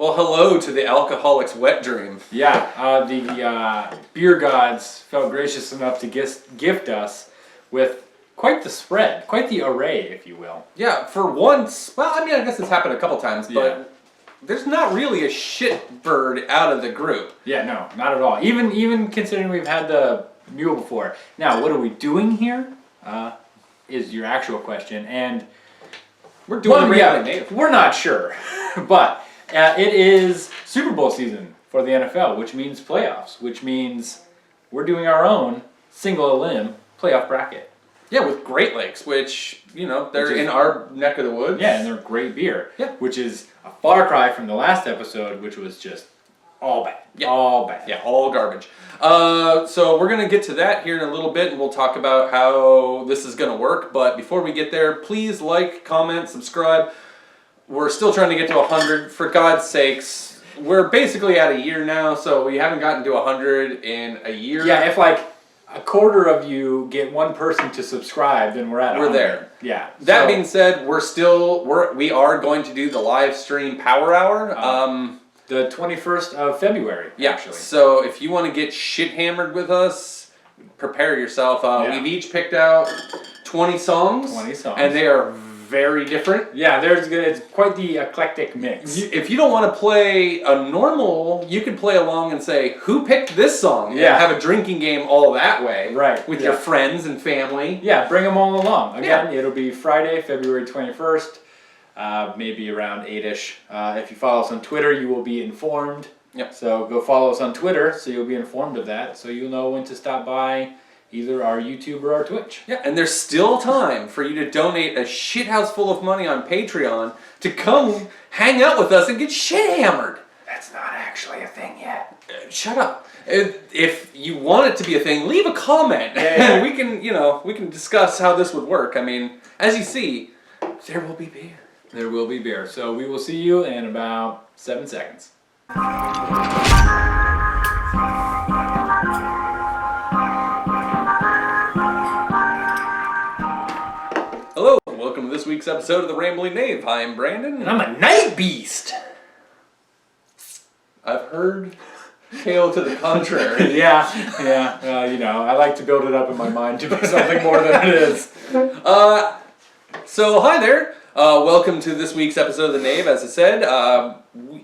Well, hello to the alcoholic's wet dream. Yeah, the beer gods felt gracious enough to gift us with quite the spread, quite the array, if you will. Yeah, for once, well, I mean, I guess it's happened a couple times, but there's not really a shit bird out of the group. Yeah, no, not at all. Even considering we've had the mule before. Now, what are we doing here? Is your actual question, and we're doing Knave. We're not sure, but it is Super Bowl season for the NFL, which means playoffs, which means we're doing our own single-elim playoff bracket. Yeah, with Great Lakes, which, you know, they're in our neck of the woods. Yeah, and they're great beer. Yeah. Which is a far cry from the last episode, which was just all bad. Yeah. All bad. Yeah, all garbage. So we're going to get to that here in a little bit, and we'll talk about how this is going to work. But before we get there, please like, comment, subscribe. We're still trying to get to 100. For God's sakes, we're basically at a year now, so we haven't gotten to 100 in a year. Yeah, if like a quarter of you get one person to subscribe, then we're at 100. We're there. Yeah. That being said, we are going to do the live stream Power Hour. The 21st of February, actually. So if you want to get shit hammered with us, prepare yourself. We've each picked out 20 songs. 20 songs. And they are very different. Yeah, it's quite the eclectic mix. If you don't want to play a normal, you could play along and say, who picked this song? Yeah. And have a drinking game all that way. Right. With your friends and family. Yeah, bring them all along. Again, it'll be Friday, February 21st. Maybe around 8-ish. If you follow us on Twitter, you will be informed. Yep. So go follow us on Twitter so you'll be informed of that. So you'll know when to stop by either our YouTube or our Twitch. Yeah, and there's still time for you to donate a shithouse full of money on Patreon to come hang out with us and get shit hammered. That's not actually a thing yet. Shut up. If you want it to be a thing, leave a comment. Yeah. we can discuss how this would work. I mean, as you see, there will be beer. There will be beer. So we will see you in about 7 seconds. Hello, and welcome to this week's episode of the Rambling Knave. I'm Brandon. And I'm a night beast. I've heard tale to the contrary. Yeah. I like to build it up in my mind to be something more than it is. So hi there. Welcome to this week's episode of the Knave. As I said,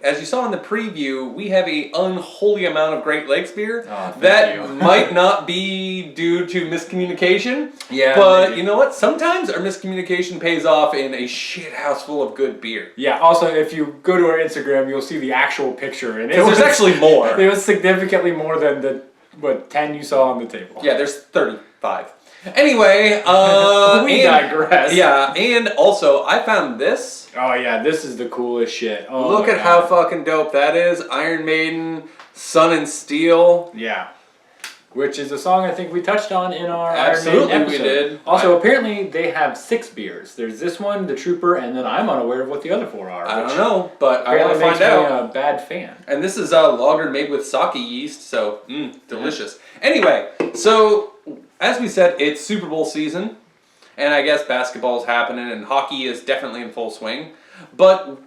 as you saw in the preview, we have an unholy amount of Great Lakes beer. That might not be due to miscommunication. Yeah. But maybe. You know what? Sometimes our miscommunication pays off in a shit house full of good beer. Yeah. Also, if you go to our Instagram, you'll see the actual picture, and there's actually more. It was significantly more than the 10 you saw on the table. Yeah, there's 35. Anyway, we digress. Yeah, and also I found this. Oh yeah, this is the coolest shit. Oh, look at how fucking dope that is. Iron Maiden, Sun and Steel. Yeah. Which is a song I think we touched on in our Absolutely Iron Maiden episode. We did. Also, apparently they have 6 beers. There's this one, the Trooper, and then I'm unaware of what the other 4 are. I don't know, but I want to find out. Makes me a bad fan. And this is lager made with sake yeast, so delicious. Yeah. Anyway, so as we said, it's Super Bowl season, and I guess basketball is happening, and hockey is definitely in full swing. But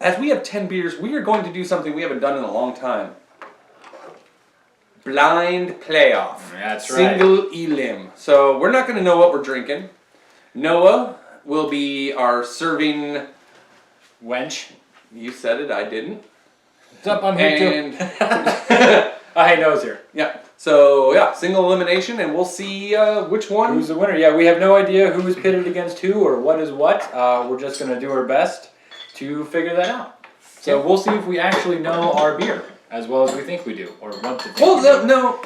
as we have 10 beers, we are going to do something we haven't done in a long time. Blind playoff. That's right. Single-elim. So we're not going to know what we're drinking. Noah will be our serving wench. You said it, I didn't. What's up, I'm here too. Hey, Noah's here. Yeah. So, yeah, single elimination, and we'll see which one. Who's the winner? Yeah, we have no idea who is pitted against who or what is what. We're just going to do our best to figure that out. So we'll see if we actually know our beer as well as we think we do, or want to think.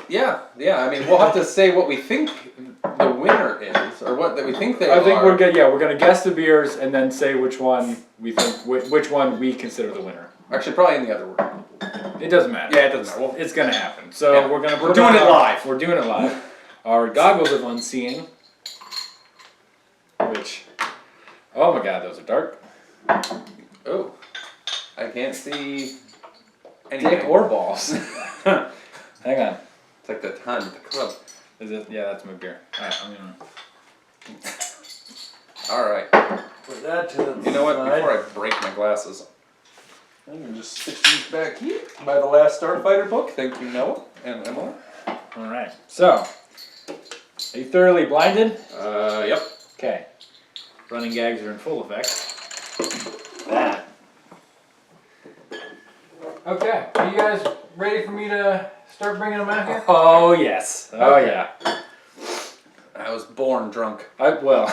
Yeah. I mean, we'll have to say what we think the winner is, or what that we think they are. I think we're good. Yeah, we're going to guess the beers and then say which one we think, which one we consider the winner. Actually, probably in the other order. It doesn't matter. Yeah, it doesn't matter. Well, it's gonna happen. So we're doing it live. We're doing it live. Our goggles of unseeing, which, oh my god, those are dark. Oh, I can't see anything. Dick or balls. Hang on. It's like the time at the club. Is it? Yeah, that's my beer. All right, I'm gonna. All right. Put that to the You know what? side. Before I break my glasses, I'm gonna just stick these back here by the last Starfighter book. Thank you, Noah and Emma. All right. So, are you thoroughly blinded? Yep. Okay. Running gags are in full effect. That. Okay. Are you guys ready for me to start bringing them out here? Oh yes. Oh yeah. I was born drunk. Well.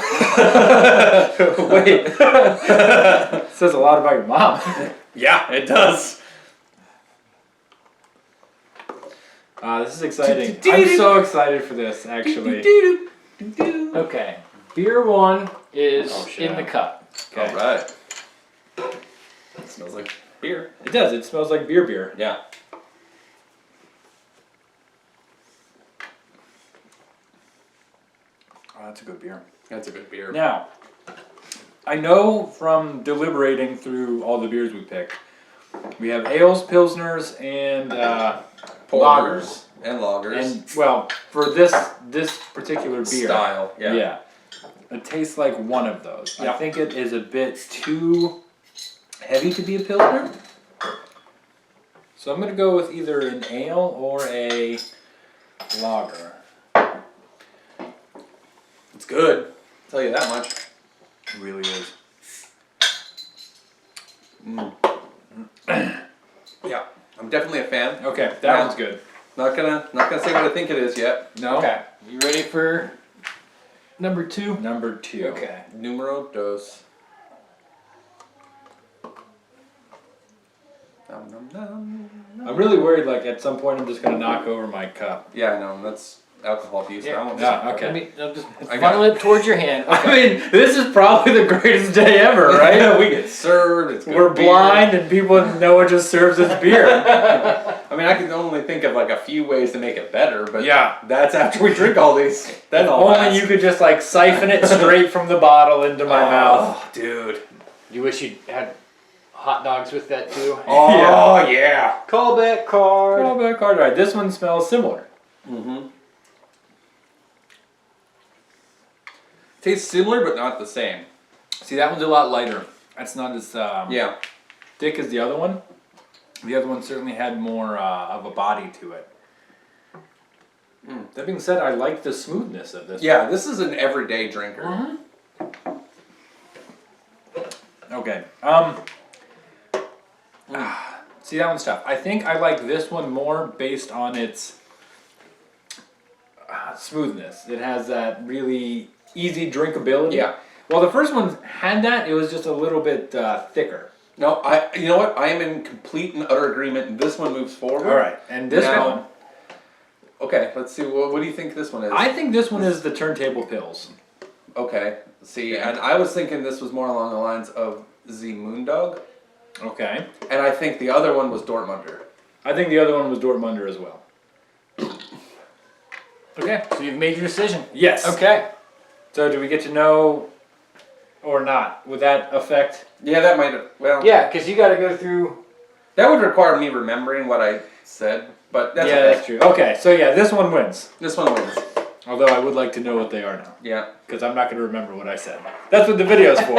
Wait. Says a lot about your mom. Yeah, it does. This is exciting. I'm so excited for this, actually. Okay. Beer 1 is in the cup. Okay. All right. It smells like beer. It does. It smells like beer. Yeah. Oh, that's a good beer. That's a good beer. Now, I know from deliberating through all the beers we picked, we have ales, pilsners, and lagers. And lagers. And well, for this particular beer style, yeah. It tastes like one of those. Yeah. I think it is a bit too heavy to be a pilsner. So I'm gonna go with either an ale or a lager. It's good. I'll tell you that much. It really is. Yeah, I'm definitely a fan. Okay, that one's good. Not gonna say what I think it is yet. No. Okay. You ready for number 2? Number 2. Okay. Numero dos. Nom, nom, nom, nom. I'm really worried. Like at some point, I'm just gonna knock over my cup. Yeah, I know. That's alcohol abuse. Yeah. I won't Yeah, okay. Let me I'll just I got funnel it towards your hand. I mean, this is probably the greatest day ever, right? Yeah, we get served. It's good We're beer. blind, and people in Noah just serves us beer. I mean, I can only think of like a few ways to make it better, but Yeah. that's after we drink all these. Then I'll Only last. you could just like siphon it straight from the bottle into my mouth. Oh, dude. You wish you had hot dogs with that too. Oh yeah. Callback card. Oh, back card. Right. This one smells similar. Mm-hmm. Tastes similar, but not the same. See, that one's a lot lighter. That's not as Yeah. thick as the other one. The other one certainly had more of a body to it. That being said, I like the smoothness of this. Yeah, this is an everyday drinker. Okay. See, that one's tough. I think I like this one more based on its smoothness. It has that really easy drinkability. Yeah. Well, the first one had that. It was just a little bit thicker. No, you know what? I am in complete and utter agreement, and this one moves forward. All right. And this Now- one, Okay, let's see. What do you think this one is? I think this one is the Turntable Pills. Okay. See, and I was thinking this was more along the lines of the Moondog, Okay. and I think the other one was Dortmunder. I think the other one was Dortmunder as well. Okay, so you've made your decision. Yes. Okay. So do we get to know or not? Would that affect? Yeah, that might have. Well, Yeah, because you got to go through. that would require me remembering what I said, but that's yeah, okay. that's true. Okay, so yeah, this one wins. This one wins. Although I would like to know what they are now, Yeah. because I'm not going to remember what I said. That's what the video's for.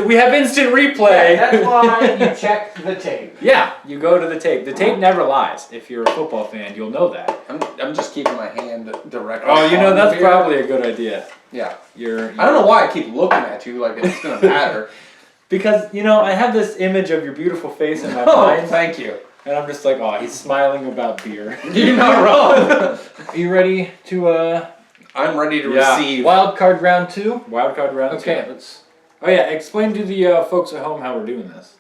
We have instant replay. That's why you check the tape. Yeah, you go to the tape. The tape never lies. If you're a football fan, you'll know that. I'm just keeping my hand directly. Oh, you know on the that's beer. probably a good idea. Yeah. You're I don't know why I keep looking at you like it's gonna matter. because I have this image of your beautiful face in my Oh, mind, thank you. and I'm just like, oh, he's smiling about beer. You're not wrong. Are you ready to I'm ready to Yeah. receive. wild card round 2? Wildcard round. Okay, two. let's. Oh yeah, explain to the folks at home how we're doing this.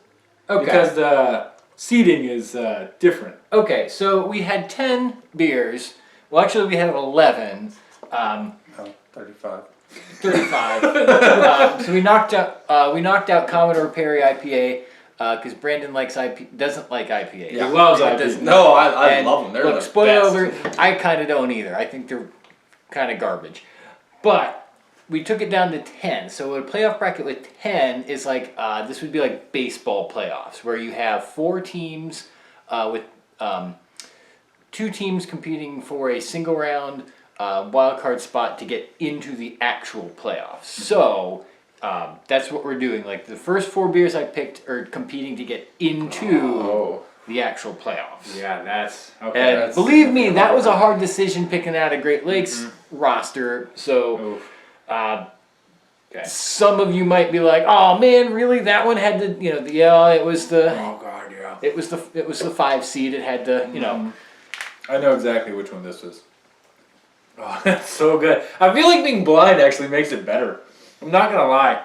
Okay. Because the seating is different. Okay, so we had 10 beers. Well, actually, we had 11. Oh, 35. 35. So we knocked out Commodore Perry IPA because Brandon doesn't like IPA. Yeah. He loves It IPA. does No, I And love them. They're look, the spoiler best. alert, I kind of don't either. I think they're kind of garbage. But we took it down to 10. So a playoff bracket with 10 is like, this would be like baseball playoffs, where you have 4 teams with 2 teams competing for a single round wild card spot to get into the actual playoffs. So That's what we're doing. Like the first 4 beers I picked are competing to get into the actual playoffs. Yeah, that's okay. And That's believe me, that was a hard decision picking out a Great Lakes roster. So okay. some of you might be like, "Oh man, really? That one had the it was the Oh god, yeah. it was the 5 seed. It had the I know exactly which one this is. Oh, that's so good. I feel like being blind actually makes it better. I'm not gonna lie.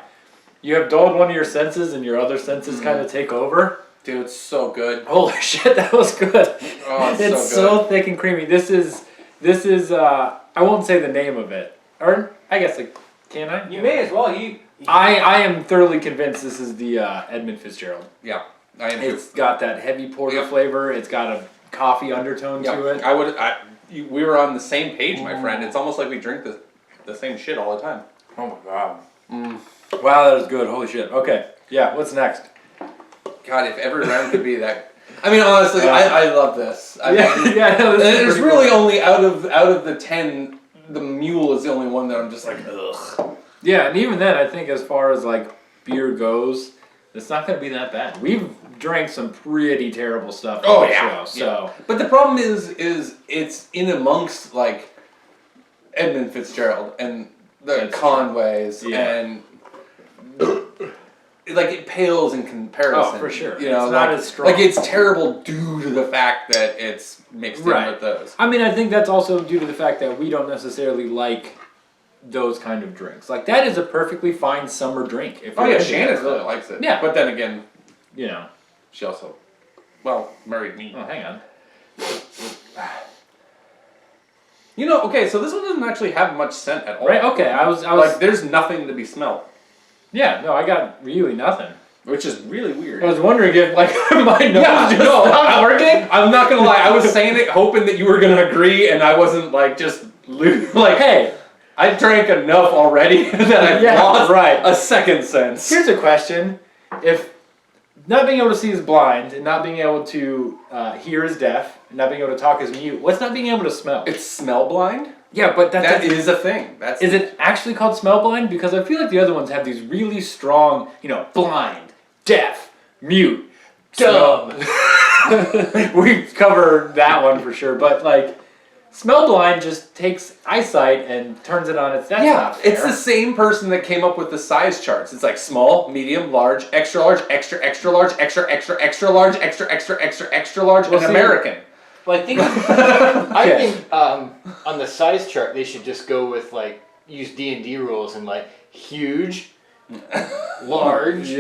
You have dulled one of your senses and your other senses kind of take over. Dude, it's so good. Holy shit, that was good. Oh, It's so so thick and creamy. This is I won't say the name of it. Or I guess can I? You may as well. I am thoroughly convinced this is the Edmund Fitzgerald. Yeah, I am too. It's got that heavy porter flavor. It's got a coffee undertone to it. We were on the same page, my friend. It's almost like we drink the same shit all the time. Oh my god. Wow, that is good. Holy shit. Okay. Yeah, what's next? God, if every round could be that. I mean, honestly, I love this. No, There's really only out of the 10, the mule is the only one that I'm just like, ugh. Yeah, and even then, I think as far as like beer goes, it's not going to be that bad. We've drank some pretty terrible stuff on the show, so. But the problem is it's in amongst like Edmund Fitzgerald and the Conways and like it pales in comparison. Oh, for sure. You know, it's not as strong. Like it's terrible due to the fact that it's mixed in with those. I mean, I think that's also due to the fact that we don't necessarily like those kind of drinks. Like that is a perfectly fine summer drink. If Oh yeah, Shannon really likes it. Yeah. But then again, she also married me. Oh, hang on. Okay, so this one doesn't actually have much scent at all. Right? Okay, I was like there's nothing to be smelled. Yeah, no, I got really nothing. Which is really weird. I was wondering if like my nose stopped working. I'm not gonna lie, I was saying it hoping that you were gonna agree and I wasn't like just like, hey, I drank enough already that I lost a second sense. Here's a question. If not being able to see is blind, and not being able to hear is deaf, and not being able to talk is mute, what's not being able to smell? It's smell blind? Yeah, but that is a thing. Is it actually called smell blind? Because I feel like the other ones have these really strong, blind, deaf, mute, dumb. We covered that one for sure, but like smell blind just takes eyesight and turns it on its. That's not fair. It's the same person that came up with the size charts. It's like small, medium, large, extra large, extra large, extra large, extra large, and American. Well, I think I think on the size chart they should just go with like use D&D rules and like huge, large,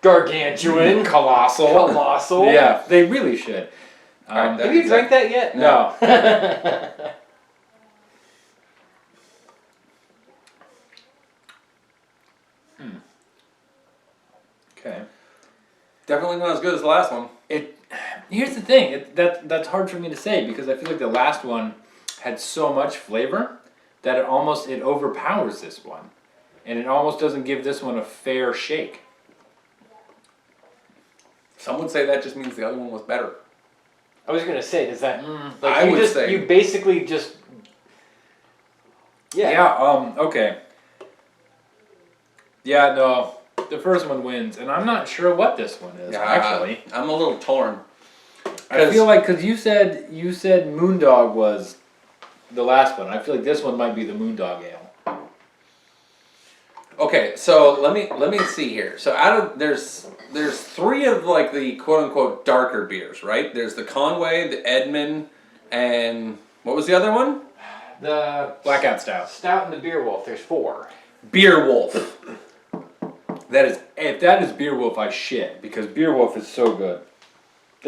gargantuan, colossal. Yeah, they really should. Have you drank that yet? No. Okay. Definitely not as good as the last one. Here's the thing. That's hard for me to say because I feel like the last one had so much flavor that it overpowers this one, and it almost doesn't give this one a fair shake. Some would say that just means the other one was better. I was gonna say, does that I would say you basically just okay. Yeah, no. The first one wins, and I'm not sure what this one is, actually. I'm a little torn. I feel like, because you said Moondog was the last one. I feel like this one might be the Moondog Ale. Okay, so let me see here. So there's 3 of like the quote unquote darker beers, right? There's the Conway, the Edmund, and what was the other one? The Blackout Stout. Stout and the Beer Wolf. There's 4. Beer Wolf. If that is Beer Wolf, I shit, because Beer Wolf is so good.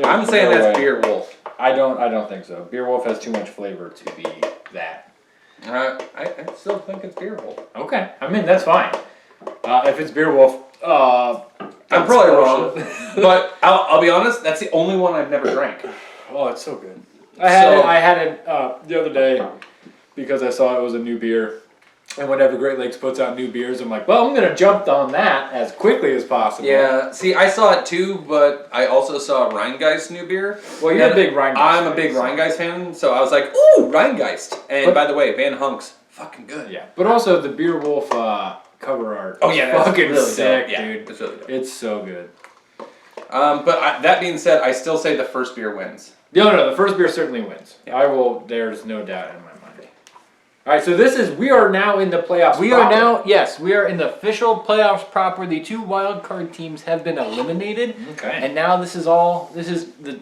I'm saying that's Beer Wolf. I don't think so. Beer Wolf has too much flavor to be that. I still think it's Beer Wolf. Okay, I mean that's fine. If it's Beer Wolf, I'm probably wrong, but I'll be honest. That's the only one I've never drank. Oh, it's so good. I had it the other day because I saw it was a new beer. And whenever Great Lakes puts out new beers, I'm like, well, I'm going to jump on that as quickly as possible. Yeah, see, I saw it too, but I also saw Rheingeist new beer. Well, you're a big Rheingeist I'm a big Rheingeist fan, so I was like, ooh, Rheingeist. And by the way, Van Hunk's fucking good. Yeah, but also the Beer Wolf cover art. Oh yeah, that's fucking really sick, dope. Yeah, dude. it's really dope. It's so good. But that being said, I still say the first beer wins. No, the first beer certainly wins. Yeah. There's no doubt in my mind. Alright, so we are now in the playoffs. We are now, yes, we are in the official playoffs proper. The 2 wild card teams have been eliminated. Okay. And now this is the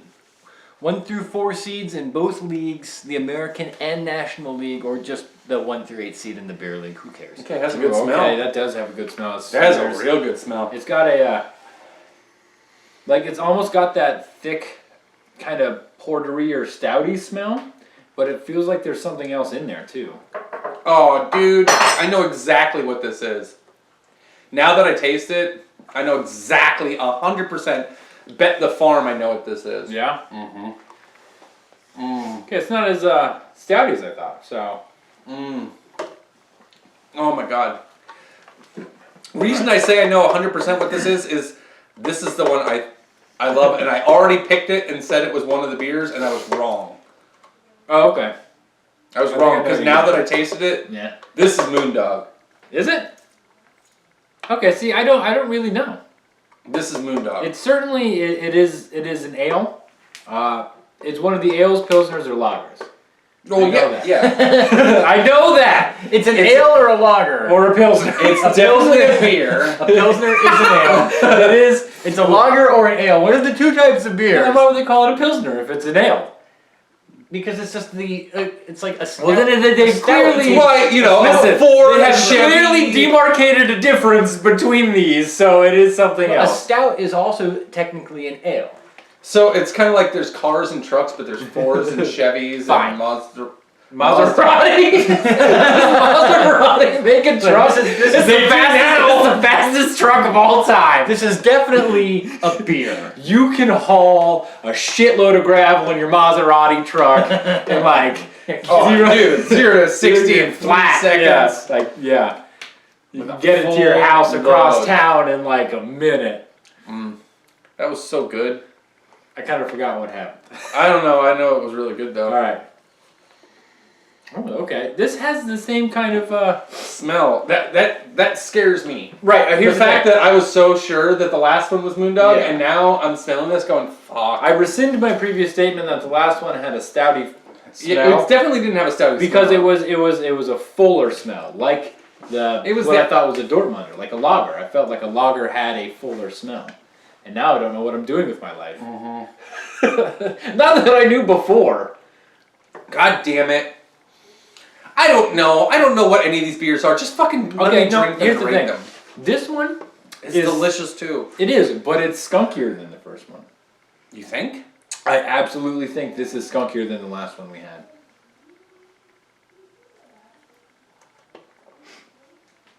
1 through 4 seeds in both leagues, the American and National League, or just the 1 through 8 seed in the Beer League. Who cares? Okay, has a good smell. Okay, that does have a good smell. It has a real good smell. It's got a, like it's almost got that thick kind of portery or stouty smell, but it feels like there's something else in there too. Oh, dude, I know exactly what this is. Now that I taste it, I know exactly 100%. Bet the farm I know what this is. Yeah? Mm-hmm. Okay, it's not as stouty as I thought, so. Oh my god. Reason I say I know 100% what this is this is the one I love, and I already picked it and said it was one of the beers, and I was wrong. Oh, okay. I was I wrong, think I know because you now did. that I tasted it, Yeah. this is Moondog. Is it? Okay, see, I don't really know. This is Moondog. It's certainly, it is an ale. It's one of the ales, pilsners, or lagers. Oh, I know that. yeah. I know that! It's an ale or a lager? Or a pilsner. It's definitely a beer. A Pilsner is an ale. It is. It's a lager or an ale. What are the 2 types of beer? Then why would they call it a pilsner if it's an ale? Because it's just it's like a stout. Well, then they a stout. clearly- It's why, Listen, Ford they have Chevy. clearly demarcated a difference between these, so it is something A else. stout is also technically an ale. So it's kind of like there's cars and trucks, but there's Fords and Chevys Fine. and Mazda. Maserati? Maserati making trucks? This is It's the fastest truck of all time. This is definitely a beer. You can haul a shitload of gravel in your Maserati truck in like Oh, dude, 0 to 60 in flat 3 seconds. Yeah, like yeah. You With can a get it to your full house across load. town in like a minute. That was so good. I kind of forgot what happened. I don't know. I know it was really good though. All right. Oh, okay. This has the same kind of Smell that scares me. right. The fact that I was so sure that the last one was Moondog, Yeah. and now I'm smelling this, going fuck. I rescind my previous statement that the last one had a stouty smell. Yeah, it definitely didn't have a stouty because smell. it was a fuller smell, like It was what I the- thought was a Dortmunder, like a lager. I felt like a lager had a fuller smell, and now I don't know what I'm doing with my life. Not that I knew before. God damn it. I don't know. I don't know what any of these beers are. Just fucking let Okay, me no, drink them here's and the rate thing. them. This one, It's is- delicious too. it is, but it's skunkier than the first one. You think? I absolutely think this is skunkier than the last one we had.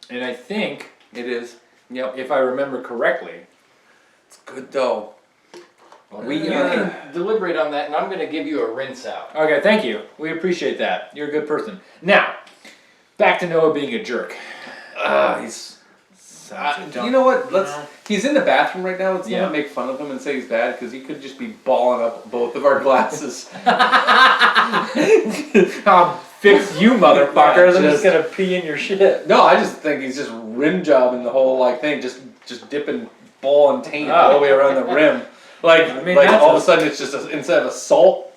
And I think, It is. Yep. if I remember correctly, It's good though. You can deliberate on that, and I'm going to give you a rinse out. okay, thank you. We appreciate that. You're a good person. Now, back to Noah being a jerk. He's. Such a dumb- You know what? He's in the bathroom right now. Let's Yeah. not make fun of him and say he's bad because he could just be balling up both of our glasses. I'll fix you, motherfuckers. I'm just just- gonna pee in your shit. No, I just think he's just rim jobbing the whole thing, just dipping ball and taint Oh. all the way around the rim. Like that's all of a- a sudden it's just instead of a salt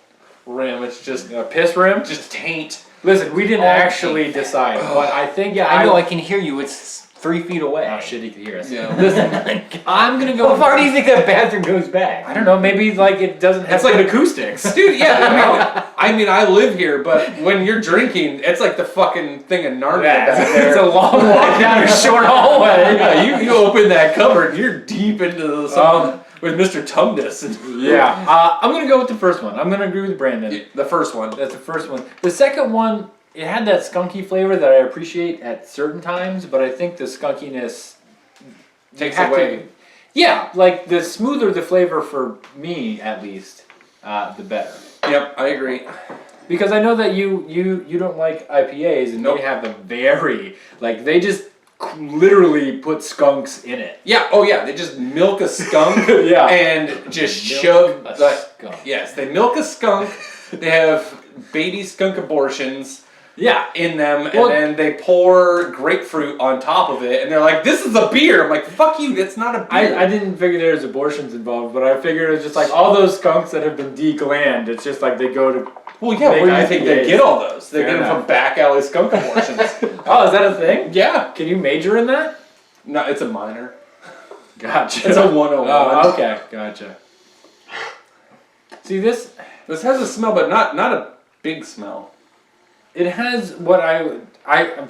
rim, it's just A piss rim? just taint. Listen, we didn't All actually decide, but I think Yeah, I know I can hear you. It's 3 feet away. Oh shit, he can hear us. Yeah. Listen, I'm gonna go. How far do you think that bathroom goes back? I don't know. Maybe like it doesn't have It's like good acoustics. Dude, yeah, I mean I live here, but when you're drinking, it's like the fucking thing of Narnia back there. It's a long walk down a short hallway. Yeah, you open that cupboard, you're deep into something with Mr. Tumnus. Yeah, I'm gonna go with the first one. I'm gonna agree with Brandon. The first one. That's the first one. The second one, it had that skunky flavor that I appreciate at certain times, but I think the skunkiness Takes have to- away. yeah, like the smoother the flavor for me, at least, the better. Yep, I agree. Because I know that you don't like IPAs, and Nope. they have a very like they just literally put skunks in it. Yeah, oh yeah, they just milk a skunk Yeah. and just Milk shove a the, skunk. Yes, they milk a skunk. They have baby skunk abortions. Yeah. in them, Well- and then they pour grapefruit on top of it, and they're like, "This is a beer." I'm like, "Fuck you, that's not a beer." I didn't figure there was abortions involved, but I figured it was just like all those skunks that have been deglanded. It's just like they go to. Well, yeah, make where do you think they IPAs. get all those? They Fair get them enough. from back alley skunk abortions. Oh, is that a thing? Yeah. Can you major in that? No, it's a minor. Gotcha. It's a 101. Oh, okay, gotcha. See this? This has a smell, but not a big smell. It has what I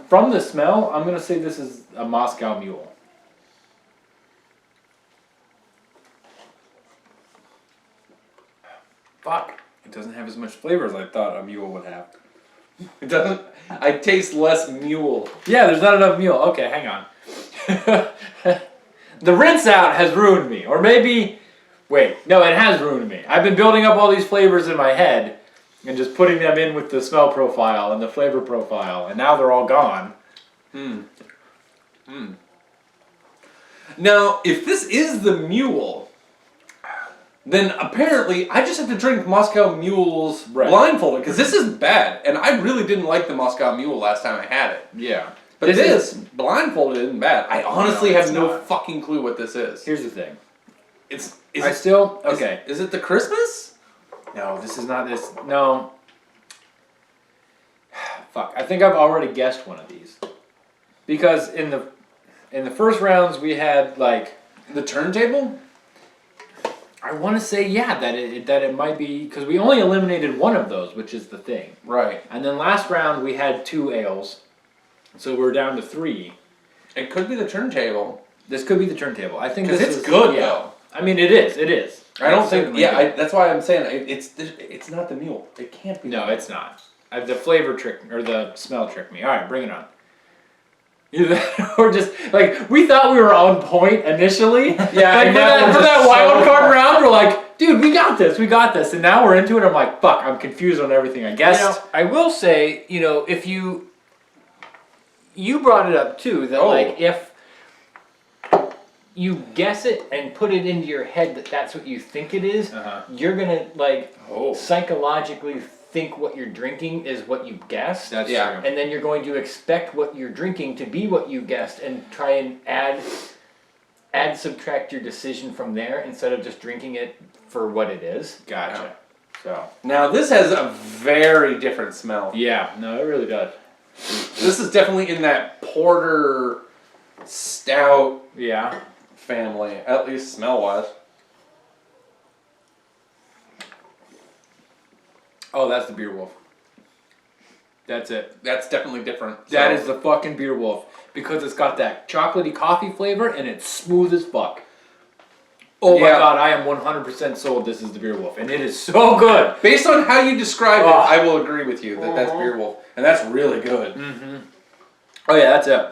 from the smell. I'm gonna say this is a Moscow Mule. Fuck! It doesn't have as much flavor as I thought a mule would have. It doesn't. I taste less mule. Yeah, there's not enough mule. Okay, hang on. The rinse out has ruined me, or maybe. Wait, no, it has ruined me. I've been building up all these flavors in my head and just putting them in with the smell profile and the flavor profile, and now they're all gone. Now, if this is the mule, then apparently I just have to drink Moscow Mules Right. blindfolded, because this is bad, and I really didn't like the Moscow Mule last time I had it. Yeah. But this blindfolded isn't bad. I honestly No, have it's no not. fucking clue what this is. Here's the thing. Is I it, still okay. Is it the Christmas? No, this is not this. No. Fuck. I think I've already guessed one of these. Because in the first rounds we had like The turntable? I want to say yeah that it might be because we only eliminated one of those, which is the thing. Right. And then last round we had 2 ales, so we're down to 3. It could be the turntable. This could be the turntable. I think Because this it's is good, yeah. though. I mean, it is. It is. I don't It's think. certainly Yeah, good. that's why I'm saying it's not the mule. It can't be. No, it's not. The flavor trick or the smell tricked me. All right, bring it on. Either or just like we thought we were on point initially. Yeah, like and now for we're that just wild so card far. round, we're like, dude, we got this, and now we're into it. I'm like, fuck, I'm confused on everything. I guess. You know, I will say, if you brought it up too, that like if you guess it and put it into your head that that's what you think it is, you're gonna psychologically think what you're drinking is what you guessed. That's Yeah. true. And then you're going to expect what you're drinking to be what you guessed and try and add subtract your decision from there instead of just drinking it for what it is. Gotcha. So Now this has a very different smell. yeah, no, it really does. This is definitely in that porter stout Yeah. family, at least smell wise. Oh, that's the Beer Wolf. That's it. That's definitely different. That is the fucking Beer Wolf because it's got that chocolatey coffee flavor and it's smooth as fuck. Oh my Yeah. god, I am 100% sold this is the Beer Wolf and it is so good. Based on how you describe it, Oh. I will agree with you that that's Beer Wolf, and that's really good. Oh yeah, that's it.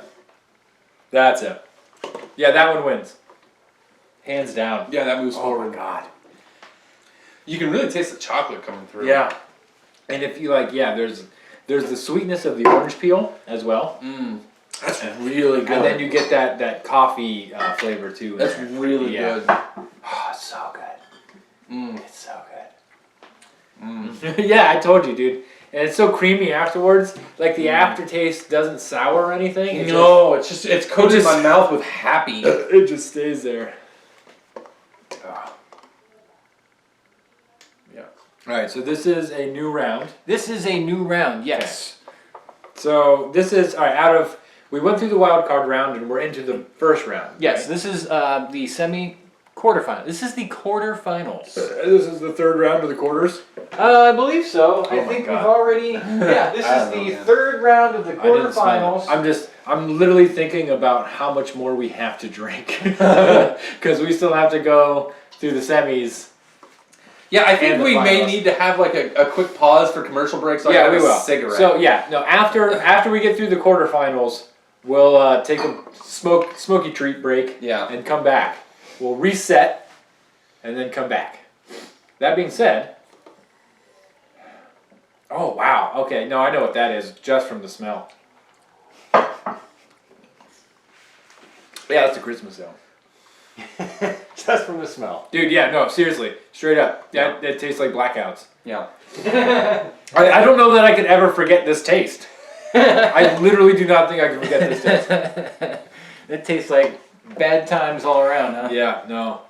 That's it. Yeah, that one wins. Hands down. Yeah, that moves Oh forward. my god. You can really taste the chocolate coming through. Yeah. And if you like, yeah, there's the sweetness of the orange peel as well. That's really good. And then you get that coffee flavor too. in That's there. really Yeah. good. Oh, it's so good. It's so good. Yeah, I told you, dude. And it's so creamy afterwards. Like the aftertaste doesn't sour or anything. It No, it's coated just- my mouth with happy. it just stays there. Yeah. All right, so this is a new round. This is a new round, yes. So this is all right. We went through the wild card round and we're into the first round. Yes, right? this is the quarterfinal. This is the quarterfinals. This is the third round of the quarters. I believe so. I my think God. we've already. Yeah, this I is don't know, the man. third round of the I didn't smell quarterfinals. it. I'm literally thinking about how much more we have to drink because we still have to go through the semis. Yeah, I think And the we may finals. need to have like a quick pause for commercial break. So I Yeah, have we a will. cigarette. So yeah, no. After we get through the quarterfinals, we'll take a smoky treat break. Yeah. And come back. We'll reset, and then come back. That being said. Oh wow. Okay. No, I know what that is just from the smell. Yeah, that's a Christmas sale. Just from the smell. Dude, yeah, no, seriously, straight up. That tastes like blackouts. Yeah. I don't know that I could ever forget this taste. I literally do not think I can forget this taste. It tastes like bad times all around, huh? Yeah, no.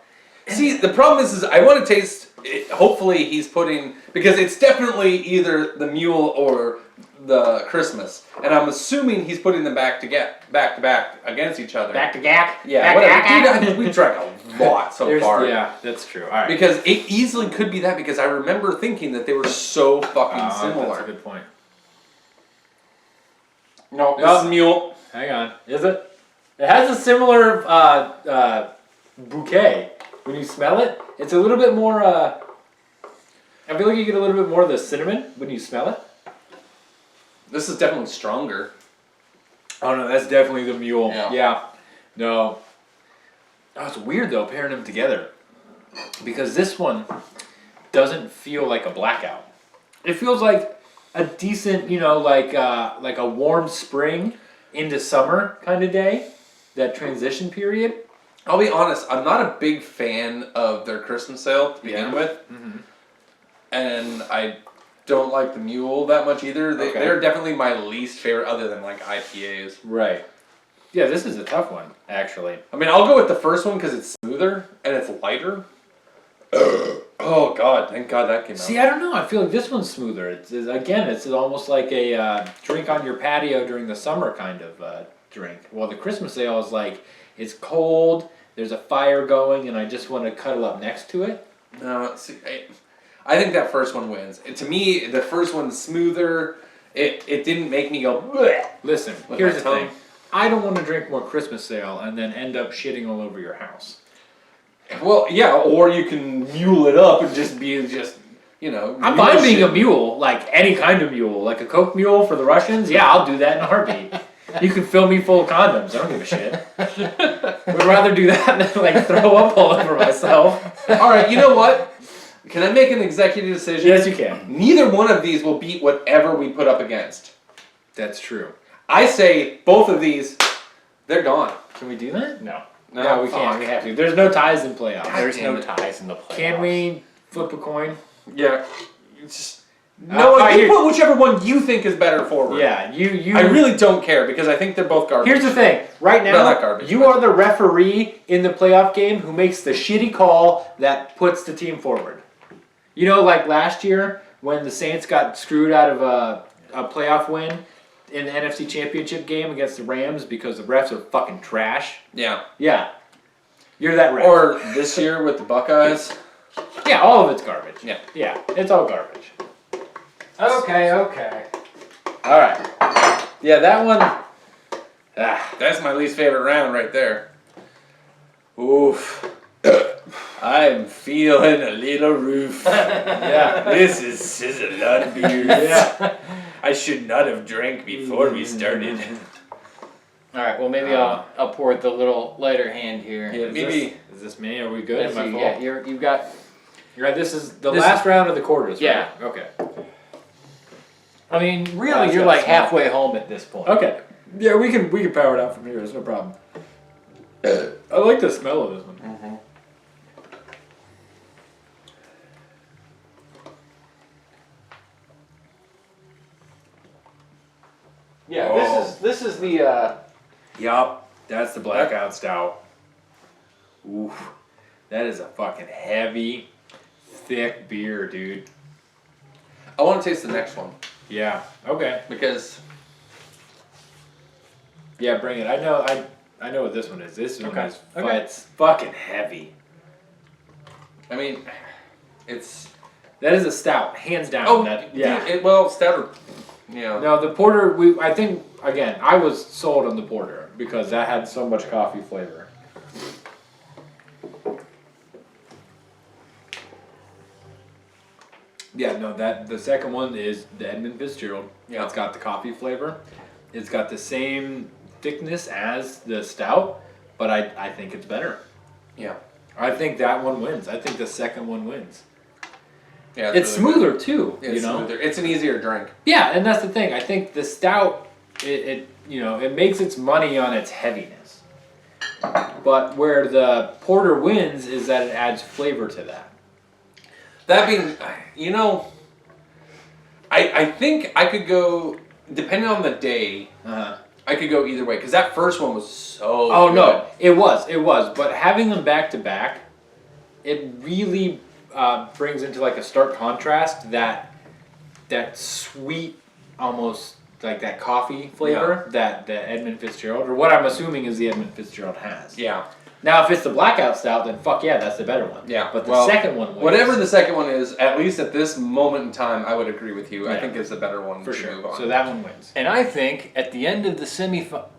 See, the problem is I want to taste. Hopefully, he's putting because it's definitely either the mule or the Christmas, and I'm assuming he's putting them back to back against each other. Back to gap. Yeah, whatever. Dude, we drank a lot so far. Yeah, that's true. All right. Because it easily could be that because I remember thinking that they were so fucking similar. That's a good point. No, this is mule. Hang on. Is it? It has a similar bouquet. When you smell it, it's a little bit more, I feel like you get a little bit more of the cinnamon when you smell it. This is definitely stronger. Oh no, that's definitely the mule. Yeah. No. Oh, it's weird though, pairing them together. Because this one doesn't feel like a blackout. It feels like a decent, like a warm spring into summer kind of day. That transition period. I'll be honest, I'm not a big fan of their Christmas ale to begin with. Mm-hmm. And I don't like the mule that much either. They're definitely my least favorite other than like IPAs. Right. Yeah, this is a tough one, actually. I mean, I'll go with the first one because it's smoother and it's lighter. Oh God, thank God that came out. See, I don't know. I feel like this one's smoother. It's almost like a drink on your patio during the summer kind of drink. Well, the Christmas ale is like, it's cold, there's a fire going, and I just want to cuddle up next to it. No, see, I think that first one wins. To me, the first one's smoother. It didn't make me go, bleh. Listen, With here's my the tongue. thing. I don't want to drink more Christmas ale and then end up shitting all over your house. Well, yeah, or you can mule it up and just be I'm fine being a mule, like any kind of mule. Like a Coke mule for the Russians, yeah, I'll do that in a heartbeat. You can fill me full of condoms. I don't give a shit. Would rather do that than like throw up all over myself. All right, you know what? Can I make an executive decision? Yes, you can. Neither one of these will beat whatever we put up against. That's true. I say both of these, they're gone. Can we do that? No. No, we can't. We have to. There's no ties in playoffs. There's damn no it. ties in the playoffs. Can we flip a coin? Yeah. It's just, no, you put whichever one you think is better forward. Yeah, you. I really don't care because I think they're both garbage. Here's the thing. Right now, No, not garbage, you but- are the referee in the playoff game who makes the shitty call that puts the team forward. You know, like last year when the Saints got screwed out of a playoff win in the NFC Championship game against the Rams because the refs are fucking trash. Yeah. Yeah. You're that ref. Or this year with the Buckeyes. Yeah, all of it's garbage. Yeah. Yeah, it's all garbage. Okay. All right. Yeah, that one. That's my least favorite round right there. Oof. I'm feeling a little roof. Yeah. This is a lot of beers. Yeah. I should not have drank before we started. All right. Well, maybe I'll pour the little lighter hand here. Yeah, maybe. Is this me? Are we good? Let's Am I see, full? yeah, you've got. You're right. This is the This last round of the quarters. Yeah. Right? Okay. I mean, really, That's you're got like smell. halfway home at this point. Okay. Yeah, we can power it out from here. There's no problem. I like the smell of this one. Mm-hmm. Yeah. Oh. This is the. Yup. That's the blackout stout. Oof. That is a fucking heavy, thick beer, dude. I want to taste the next one Yeah. Okay. because Yeah, bring it. I know what this one is. This one Okay. is Okay. it's fucking heavy. I mean, it's That is a stout, hands down. Yeah. stouter. Yeah. No, the porter. I think again. I was sold on the porter because that had so much coffee flavor. Yeah, no. The second one is the Edmund Fitzgerald. Yeah. It's got the coffee flavor. It's got the same thickness as the stout, but I think it's better. Yeah. I think that one wins. I think the second one wins. Yeah. It's really smoother too. good. It's you know. smoother. It's an easier drink. Yeah, and that's the thing. I think the stout, it makes its money on its heaviness. But where the porter wins is that it adds flavor to that. That being, I think I could go depending on the day, Uh-huh. I could go either way because that first one was so. Oh good. no, it was. But having them back to back, it really brings into like a stark contrast that sweet, almost like that coffee flavor that the Edmund Fitzgerald, or what I'm assuming is the Edmund Fitzgerald has. Yeah. Now, if it's the blackout stout, then fuck yeah, that's the better one. Yeah. But the second one, whatever the second one is, at least at this moment in time, I would agree with you. I Yeah. think it's the better one for to sure. move on. So that one wins. And I think at the end of the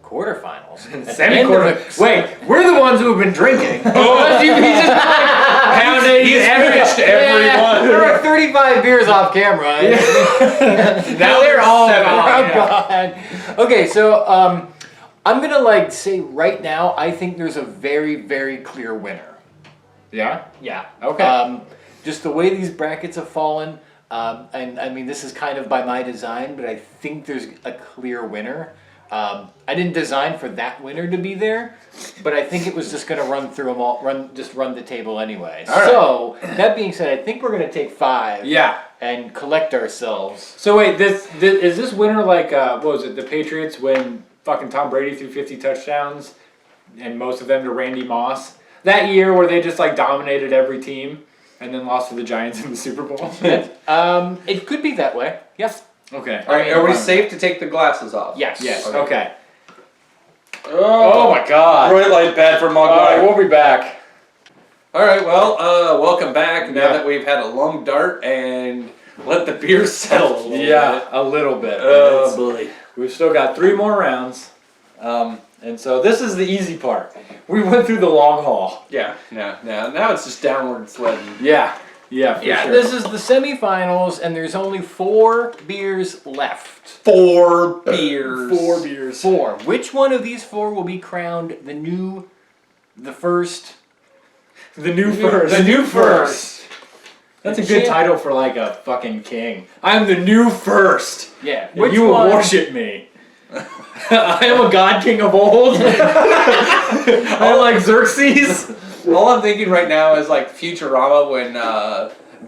quarterfinals, at the end of Semi-quarter. the- Wait, we're the ones who have been drinking. Oh, he's just like pounding. He's finished every one. There are 35 beers off camera. Now they're all seven. gone. Oh, God. Okay, so I'm gonna say right now, I think there's a very, very clear winner. Yeah? Yeah. Okay. Just the way these brackets have fallen, and I mean this is kind of by my design, but I think there's a clear winner. I didn't design for that winner to be there, but I think it was just gonna run through them all, run the table anyway. All right. So that being said, I think we're gonna take 5. Yeah. And collect ourselves. So wait, this is this winner like what was it? The Patriots when fucking Tom Brady threw 50 touchdowns, and most of them to Randy Moss that year, where they just like dominated every team, and then lost to the Giants in the Super Bowl. It could be that way. Yes. Okay. All right, are we safe to take the glasses off? Yes. Yes. Okay. Okay. Oh my God. Bright light bad for Mug All right, Life. we'll be back. All right, well, welcome back. Now Yeah. that we've had a long dart and let the beer settle a little bit. A little bit. Oh boy. We've still got 3 more rounds, and so this is the easy part. We went through the long haul. Yeah. Now it's just downward sledding. Yeah. Yeah. For sure. This is the semifinals, and there's only 4 beers left. 4 beers. 4 beers. 4. Which one of these 4 will be crowned the first? The new first. The new first. That's a good title for like a fucking king. I'm the new first. Yeah. And you will worship me. I am a god king of old. I'm like Xerxes. All I'm thinking right now is like Futurama when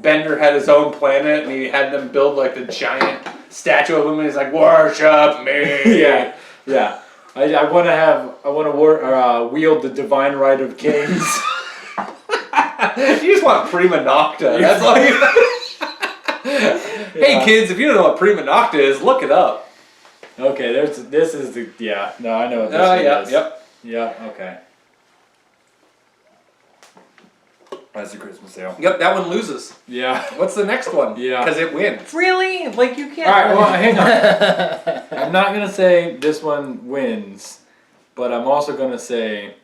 Bender had his own planet and he had them build like the giant statue of him and he's like, worship me. Yeah. I want to wield the divine right of kings. You just want prima nocta. That's all you. Hey kids, if you don't know what prima nocta is, look it up. Okay, I know what this is. Yep. Yeah, okay. That's the Christmas sale. Yep, that one loses. Yeah. What's the next one? Yeah. Because it wins. Really? Like you can't. Alright, well, hang on. I'm not going to say this one wins, but I'm also going to say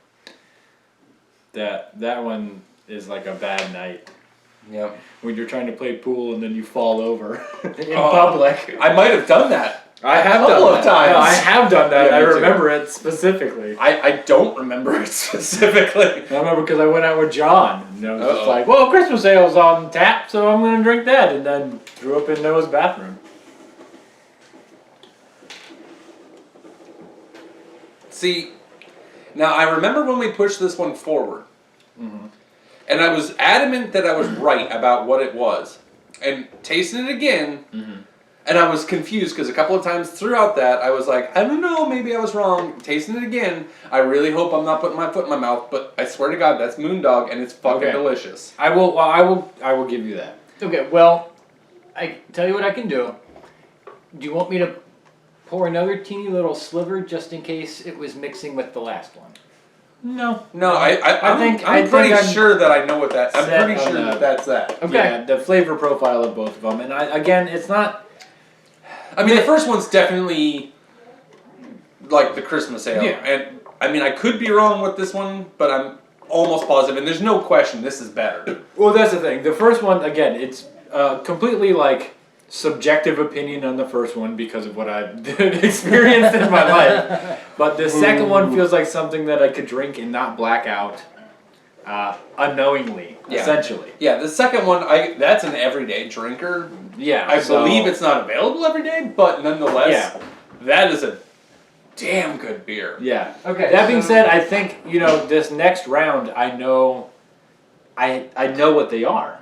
that one is like a bad night. Yep. When you're trying to play pool and then you fall over in public. I might have done that. I have a couple done of that. times. No, I have done that. Yeah, I me too. remember it specifically. I don't remember it specifically. I remember because I went out with John and I was just Uh-oh. like, well, Christmas ale's on tap, so I'm going to drink that, and then threw up in Noah's bathroom. See, now I remember when we pushed this one forward, and I was adamant that I was right about what it was. And tasting it again, and I was confused because a couple of times throughout that I was like, I don't know, maybe I was wrong. Tasting it again, I really hope I'm not putting my foot in my mouth, but I swear to God, that's Moondog, and it's fucking delicious. I will give you that. Okay, well, I tell you what I can do. Do you want me to pour another teeny little sliver just in case it was mixing with the last one? No. No, I'm think pretty I'm sure that I know what that. I'm set pretty on sure the- that's that. Okay. Yeah, the flavor profile of both of them, and again, it's not. I mean, the first one's definitely like the Christmas ale, Yeah. and I mean, I could be wrong with this one, but I'm almost positive, and there's no question this is better. Well, that's the thing. The first one, again, it's completely like subjective opinion on the first one because of what I've experienced in my life. But the second one feels like something that I could drink and not black out unknowingly, Yeah. essentially. Yeah, the second one, that's an everyday drinker. Yeah. I believe it's not available every day, but nonetheless, that is a damn good beer. Yeah. Okay. That being said, I think, this next round, I know what they are.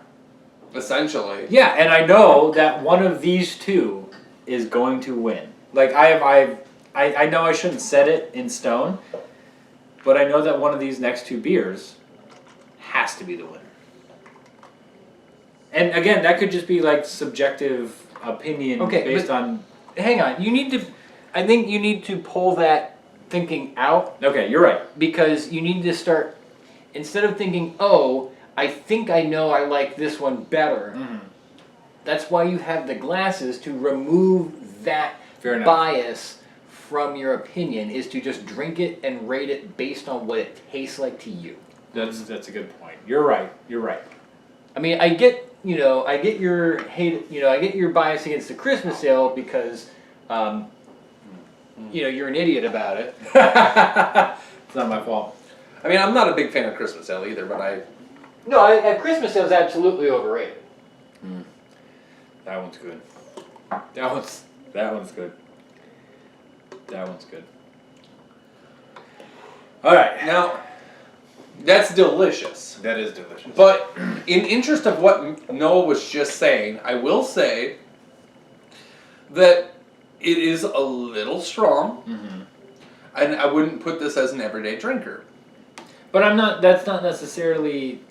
Essentially. Yeah, and I know that one of these two is going to win. Like I know I shouldn't set it in stone, but I know that one of these next two beers has to be the winner. And again, that could just be like subjective opinion based on. Hang on, I think you need to pull that thinking out. Okay, you're right. Because you need to start, instead of thinking, oh, I think I know I like this one better. Mm-hmm. That's why you have the glasses, to remove that Fair enough. bias from your opinion, is to just drink it and rate it based on what it tastes like to you. That's a good point. You're right. I mean, I get your hate, I get your bias against the Christmas ale because, you're an idiot about it. It's not my fault. I mean, I'm not a big fan of Christmas ale either, but No, Christmas ale is absolutely overrated. That one's good. That one's good. That one's good. All right. now, that's delicious. That is delicious. But in interest of what Noah was just saying, I will say that it is a little strong, and I wouldn't put this as an everyday drinker. But that's not necessarily.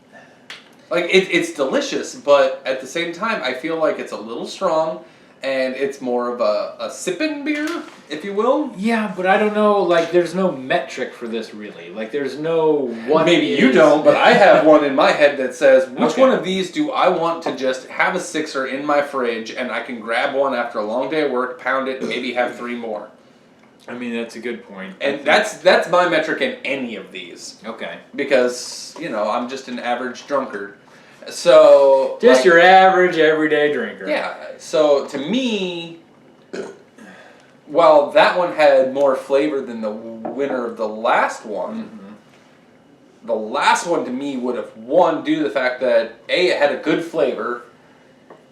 Like, it's delicious, but at the same time, I feel like it's a little strong, and it's more of a sipping beer, if you will. Yeah, but I don't know. Like, there's no metric for this really. Like, there's no one. Maybe you don't, but I have one in my head that says, which Okay. one of these do I want to just have a sixer in my fridge, and I can grab one after a long day of work, pound it, and maybe have 3 more. I mean, that's a good point. And that's my metric in any of these. Okay. Because, I'm just an average drunkard. So... Just your average everyday drinker. Yeah. So, to me, while that one had more flavor than the winner of the last one, the last one to me would have won due to the fact that, A, it had a good flavor,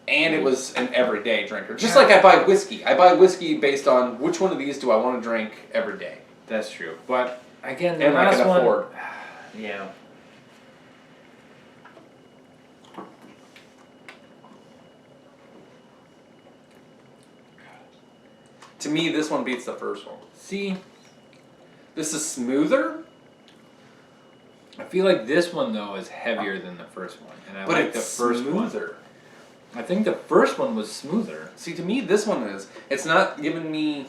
and it was an everyday drinker. Just like I buy whiskey. I buy whiskey based on which one of these do I want to drink every day. That's true. But again, the And I last can one. afford. Yeah. To me, this one beats the first one. See, This is smoother, I feel like this one though is heavier than the first one, and I but like it's the first one. smoother. I think the first one was smoother. See, to me, this one is. It's not giving me.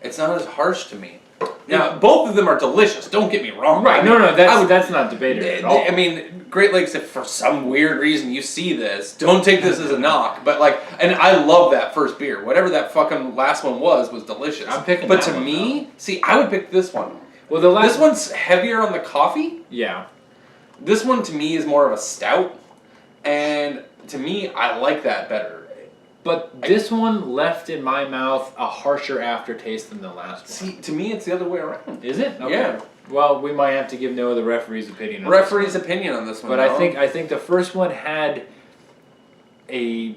It's not as harsh to me. Now, both of them are delicious. Don't get me wrong. I mean, No, I would- that's not debated at all. I mean, Great Lakes. If for some weird reason you see this, don't take this as a knock. But and I love that first beer. Whatever that fucking last one was delicious. I'm picking But that to one, me, see, I would pick this one. Well, the last This one's heavier on the coffee. yeah. This one to me is more of a stout, and to me, I like that better. But this one left in my mouth a harsher aftertaste than the last one. See, to me, it's the other way around. Is it? Okay. Yeah. Well, we might have to give Noah the referee's opinion. On Referee's opinion on this one. But no? I think the first one had a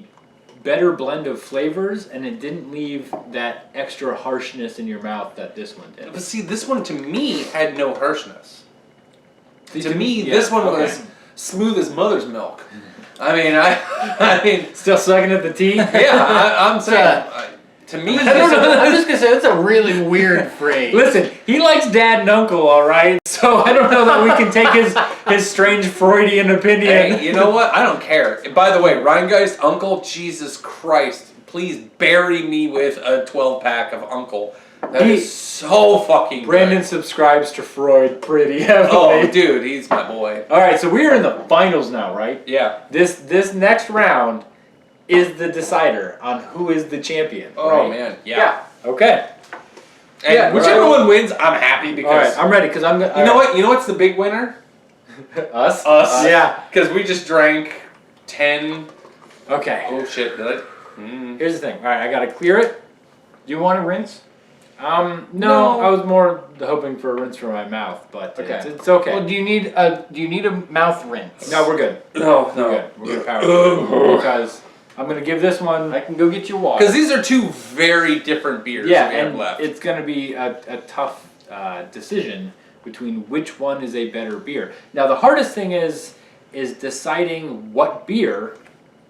better blend of flavors, and it didn't leave that extra harshness in your mouth that this one did. But see, this one to me had no harshness. See, To me, yeah, this one okay. was smooth as mother's milk. I mean, I mean, Still sucking at the tea. yeah, I'm saying, to me, I'm just gonna say that's a really weird phrase. Listen, he likes dad and uncle, all right. So I don't know that we can take his strange Freudian opinion. hey, you know what? I don't care. By the way, Rheingeist Uncle, Jesus Christ, please bury me with a 12-pack of Uncle. That is so fucking Brandon good. subscribes to Freud pretty heavily. Oh, dude, he's my boy. All right, so we are in the finals now, right? Yeah. This next round is the decider on who is the champion. Oh, right? man. Yeah. Okay. And Yeah, whichever right. one wins, I'm happy because... All right, I'm ready because I'm gonna. You know what? You know what's the big winner? Us. Us. Yeah. Because we just drank 10... Okay. Oh, shit. Did I? Mm. Here's the thing. All right, I gotta clear it. Do you want to rinse? No, I was more hoping for a rinse from my mouth, but Okay. it's okay. Well, do you need a mouth rinse? No, we're good. No, We're good. We're gonna power through because I'm gonna give this one. I can go get you water. Because these are two very different beers Yeah, that we have and left. it's gonna be a tough decision between which one is a better beer. Now, the hardest thing is deciding what beer,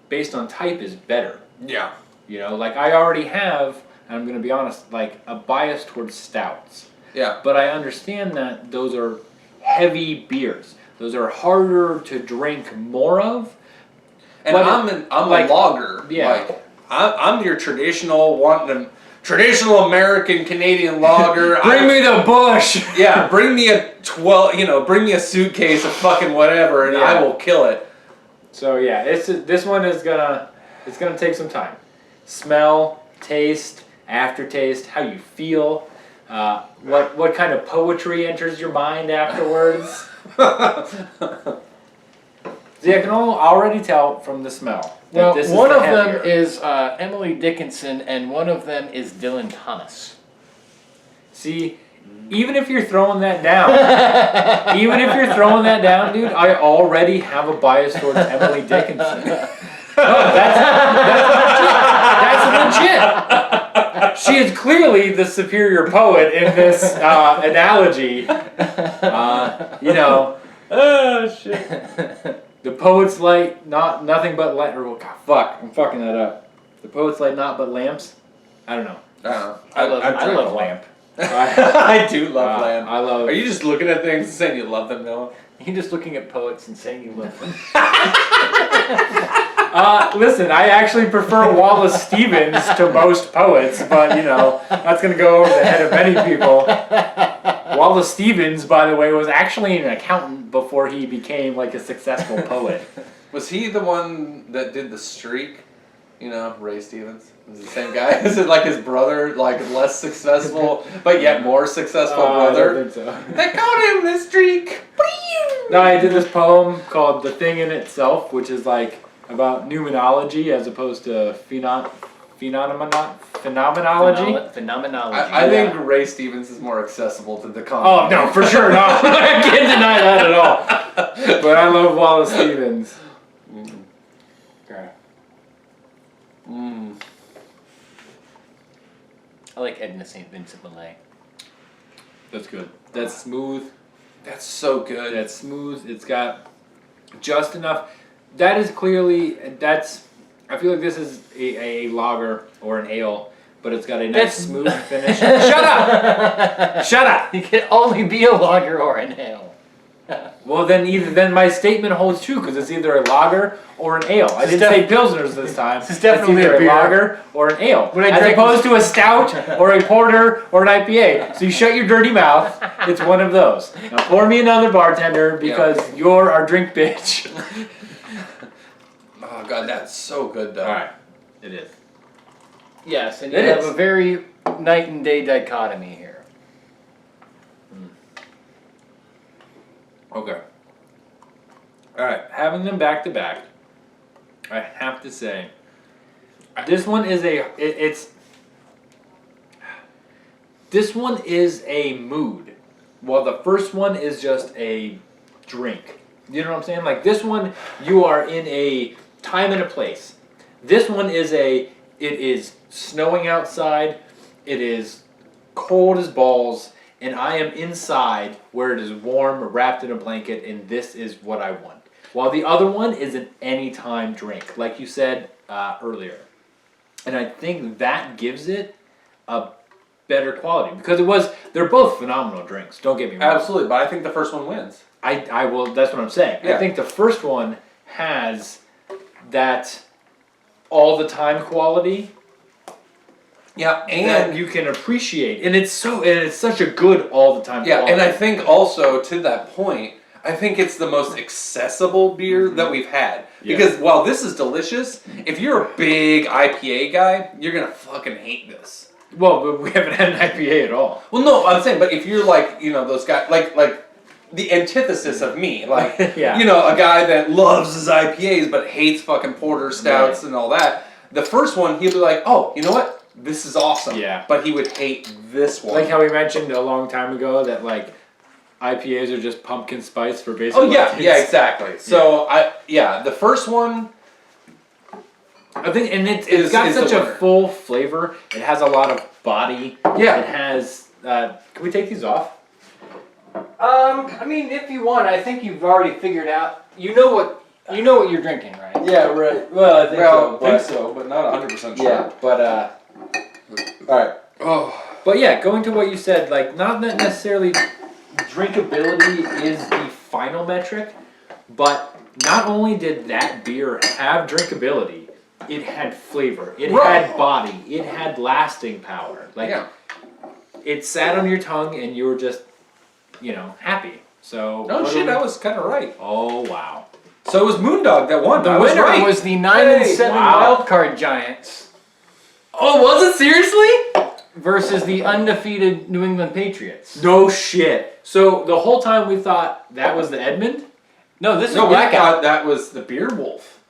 based on type, is better. Yeah. You know, like I already have and I'm gonna be honest, like a bias towards stouts. Yeah. But I understand that those are heavy beers. Those are harder to drink more of. And But I'm like, a lager. yeah. Like, I'm your traditional American Canadian lager. Bring me the bush. Yeah, bring me bring me a suitcase of fucking whatever, and I Yeah. will kill it. So yeah, this one is gonna take some time. Smell, taste, aftertaste, how you feel, what kind of poetry enters your mind afterwards. See, I can already tell from the smell. Well, this is one the of them heavier. is Emily Dickinson, and one of them is Dylan Thomas. See, even if you're throwing that down, dude, I already have a bias towards Emily Dickinson. No, that's legit. She is clearly the superior poet in this analogy. Oh shit! The poet's light, nothing but light. Or God, fuck, I'm fucking that up. The poet's light, not but lamps. I don't know. I love lamp. I do love lamp. I love. Are you just looking at things and saying you love them, Noah? You're just looking at poets and saying you love them. Listen, I actually prefer Wallace Stevens to most poets, but that's gonna go over the head of many people. Wallace Stevens, by the way, was actually an accountant before he became like a successful poet. Was he the one that did the streak? Ray Stevens? Is it the same guy? Is it like his brother, like less successful, but yet more successful brother? I don't think so. They called him the streak. No, I did this poem called "The Thing in Itself," which is like about numenology as opposed to phenomenology. Phenomenology. I think Ray Stevens is more accessible to the common. Oh no, for sure not. I can't deny that at all. But I love Wallace Stevens. Okay. Mm. I like Edna St. Vincent Millay. That's good. That's smooth. That's so good. That's smooth. It's got just enough. That is clearly. I feel like this is a lager or an ale, but it's got a nice smooth finish. Shut up! Shut up! You can only be a lager or an ale. Well, then my statement holds true because it's either a lager or an ale. I didn't say pilsners this time. It's definitely either a beer. lager or an ale, When I as drank opposed to a stout or a porter or an IPA. So you shut your dirty mouth. It's one of those. Now pour me another, bartender, because you're our drink bitch. Oh god, that's so good though. All right, it is. Yes, and It you have is. a very night and day dichotomy here. Okay. All right, having them back to back, I have to say, this one is this one is a mood, while the first one is just a drink. You know what I'm saying? Like this one, you are in a time and a place. This one is it is snowing outside, it is cold as balls, and I am inside where it is warm, wrapped in a blanket, and this is what I want. While the other one is an anytime drink, like you said earlier. And I think that gives it a better quality because they're both phenomenal drinks, don't get me wrong. Absolutely, but I think the first one wins. I will, that's what I'm saying. Yeah. I think the first one has that all the time quality. Yeah, And and you can appreciate, and it's such a good all the time. yeah, quality. and I think also to that point, I think it's the most accessible beer that we've had. Yeah. Because while this is delicious, if you're a big IPA guy, you're gonna fucking hate this. Well, but we haven't had an IPA at all. Well, no, I'm saying, but if you're like, those guys, like the antithesis of me, like, Yeah. a guy that loves his IPAs but hates fucking porter stouts and all that. The first one, he'd be like, oh, you know what? This is awesome. Yeah. But he would hate this one. Like how we mentioned a long time ago that like IPAs are just pumpkin spice for basically. Oh yeah, exactly. So the first one. I think, and it's Is got the such a winner. full flavor. It has a lot of body. Yeah. It has. Can we take these off? I mean, if you want, I think you've already figured out. You know what you're drinking, right? Yeah, right. Well, I think Well, I think so, but not 100% sure. Yeah, but Alright. But yeah, going to what you said, like not that necessarily drinkability is the final metric, but not only did that beer have drinkability, it had flavor, it had body, it had lasting power. Like it sat on your tongue and you were just, happy. So Oh shit, I was kind of right. Oh wow. So it was Moondog that won. The winner was the 9-7 wild card Giants. Oh, was it seriously? Versus the undefeated New England Patriots. No shit. So the whole time we thought that was the Edmund? No, this is we Blackout. thought that was the Beer Wolf.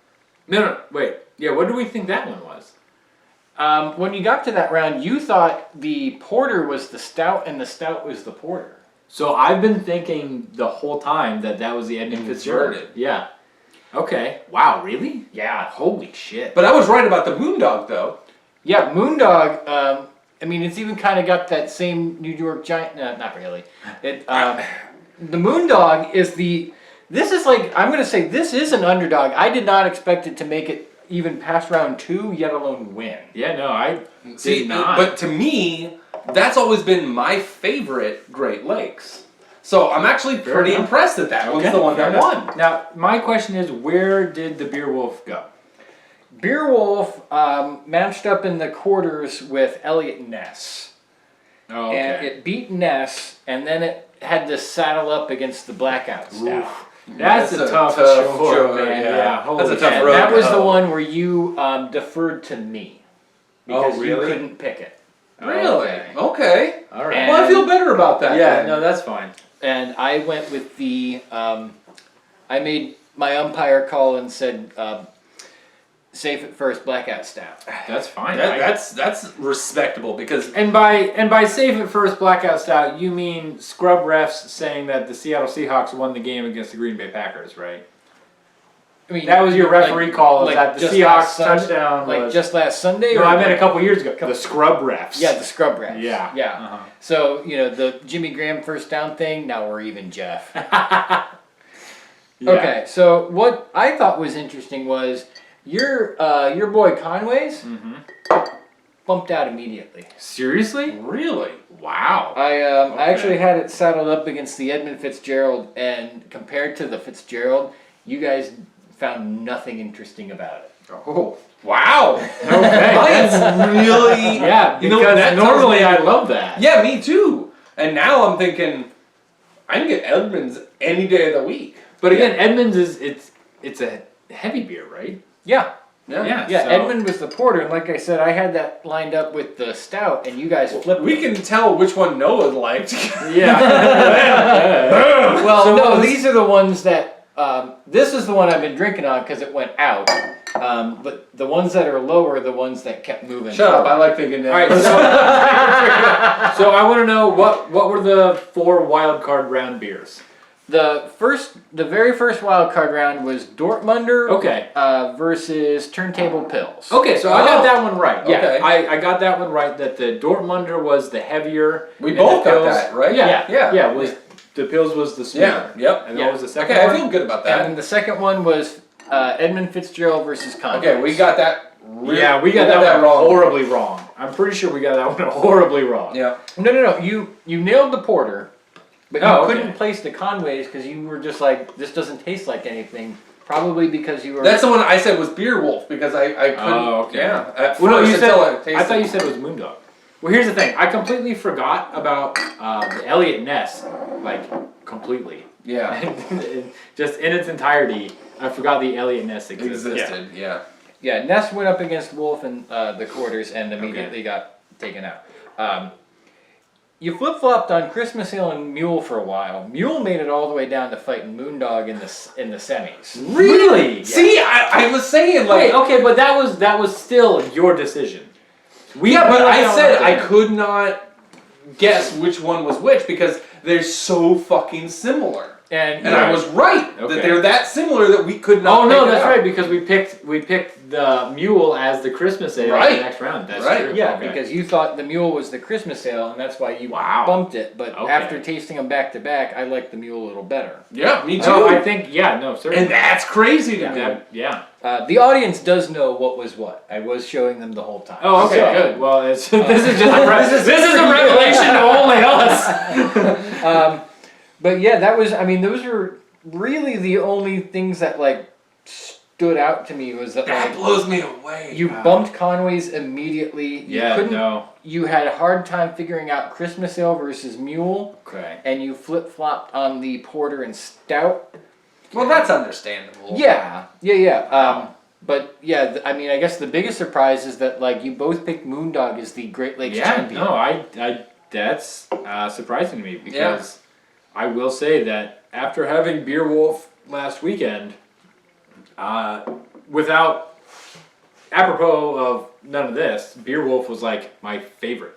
No, wait. Yeah, what do we think that one was? When you got to that round, you thought the porter was the stout and the stout was the porter. So I've been thinking the whole time that was the Edmund Fitzgerald. Inverted. Yeah. Okay. Wow, really? Yeah. Holy shit. But I was right about the Moondog though. Yeah, Moondog, it's even kind of got that same New York Giant. No, not really. The Moondog is this is like, I'm going to say this is an underdog. I did not expect it to make it even past round 2, yet alone win. Yeah, no, I See, did not. but to me, that's always been my favorite Great Lakes. So I'm actually pretty impressed that one's the one that won. Now, my question is, where did the Beer Wolf go? Beer Wolf matched up in the quarters with Elliot Ness. Oh, And it beat Ness, and then it had to saddle up against the Blackout Stout. That's a tough chore, man. Yeah. Holy That's a tough shit. road. That was the one where you deferred to me. Because Oh, really? you couldn't pick it. Really? Okay. All right. And- Well, I feel better about that. Yeah, then. no, that's fine. And I went with the, I made my umpire call and said, safe at first, Blackout Stout. That's fine. That's respectable because And by safe at first Blackout Stout, you mean scrub refs saying that the Seattle Seahawks won the game against the Green Bay Packers, right? I mean, That was your referee call, is that the just Seahawks last Sunday- touchdown Like was... just last Sunday? No, or I meant a couple years ago. The scrub refs. Yeah, the scrub refs. Yeah. Yeah. Uh-huh. So, the Jimmy Graham first down thing, now we're even, Jeff. Yeah. Okay, so what I thought was interesting was your boy Conway's bumped out immediately. Seriously? really. Wow. I actually had it saddled up against the Edmund Fitzgerald, and compared to the Fitzgerald, you guys found nothing interesting about it. Oh, wow. Okay. That's really Yeah, You know, because that tells normally me- I love that. Yeah, me too. And now I'm thinking I can get Edmonds any day of the week. But again, Edmonds it's a heavy beer, right? Yeah. Yeah. Yeah, so- Edmund was the porter, and like I said, I had that lined up with the stout, and you guys flipped We can tell which one Noah liked. Yeah. Well, So no, what was- these are the ones that, this is the one I've been drinking on because it went out. But the ones that are lower are the ones that kept moving. Shut up, I like thinking that. All right, so I want to know what were the 4 wild card round beers? The very first wild card round was Dortmunder Okay. versus Turntable Pills. Okay, so I got that one right. Yeah, Okay. I got that one right. That the Dortmunder was the heavier. We and both the got Pils- that, right? Yeah. Was the Pils was the sweeter. Yep. And Yeah. what was the second Okay, one? I feel good about And that. then the second one was Edmund Fitzgerald versus Conway. Okay, we got that. Yeah, we got that one horribly wrong. I'm pretty sure we got that one horribly wrong. Yeah. No. You nailed the porter, but you Oh, okay. couldn't place the Conways because you were just like, this doesn't taste like anything. Probably because you were. That's the one I said was Beer Wolf because I couldn't. Oh, okay. Yeah. At Well, no, first you until said. tasted I thought you said it was Moondog. Well, here's the thing. I completely forgot about the Elliot Ness, like completely. Yeah. Just in its entirety, I forgot the Elliot Ness existed. Existed. Yeah. Yeah, Ness went up against Wolf in the quarters and immediately got taken out. You flip-flopped on Christmas Ale and Mule for a while. Mule made it all the way down to fighting Moondog in the semis. Really? See, I was saying Wait, like. okay, but that was still your decision. Yeah, but we I went said on I there. could not guess which one was which because they're so fucking similar. And I was right that Okay. they're that similar that we could not. Oh no, pick it that's out. right, because we picked the mule as the Christmas ale in Right. the next round. That's Right. true. Yeah, Okay. because you thought the mule was the Christmas ale, and that's why you Wow. bumped it. But Okay. after tasting them back to back, I like the mule a little better. Yeah, me too. So I think certainly. and that's crazy to me. Yeah. The audience does know what was what. I was showing them the whole time. Oh, okay, So, good. Well, this is just this is a revelation to only us. But yeah, that was. I mean, those are really the only things that like stood out to me was that That like blows me away. you bumped Conway's immediately. You Yeah, couldn't. no. You had a hard time figuring out Christmas ale versus mule, Okay. and you flip flopped on the porter and stout. Well, that's understandable. Yeah. But yeah, I mean, I guess the biggest surprise is that like you both picked Moondog as the Great Lakes Yeah, champion. no, I that's surprising to me because I will say that after having Beer Wolf last weekend, without apropos of none of this, Beer Wolf was like my favorite.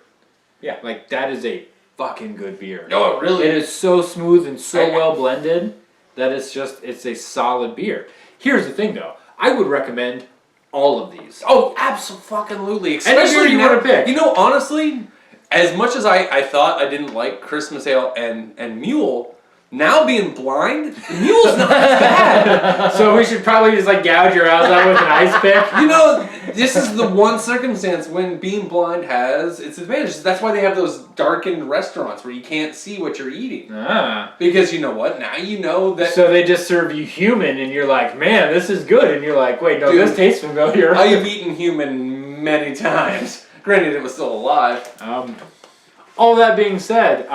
Yeah. Like that is a fucking good beer. Oh, really? It is so smooth and so well blended that it's a solid beer. Here's the thing though, I would recommend all of these. Oh, absolutely. Any Especially beer you now, wanna pick. You know, honestly, as much as I thought I didn't like Christmas Ale and Mule, now being blind, Mule's not as bad. So we should probably just like gouge your eyes out with an ice pick. You know, this is the one circumstance when being blind has its advantages. That's why they have those darkened restaurants where you can't see what you're eating. Ah. Because you know what? Now you know that So they just serve you human and you're like, man, this is good. And you're like, wait, no, Dude, this tastes familiar. I've eaten human many times. Granted, it was still alive. All that being said,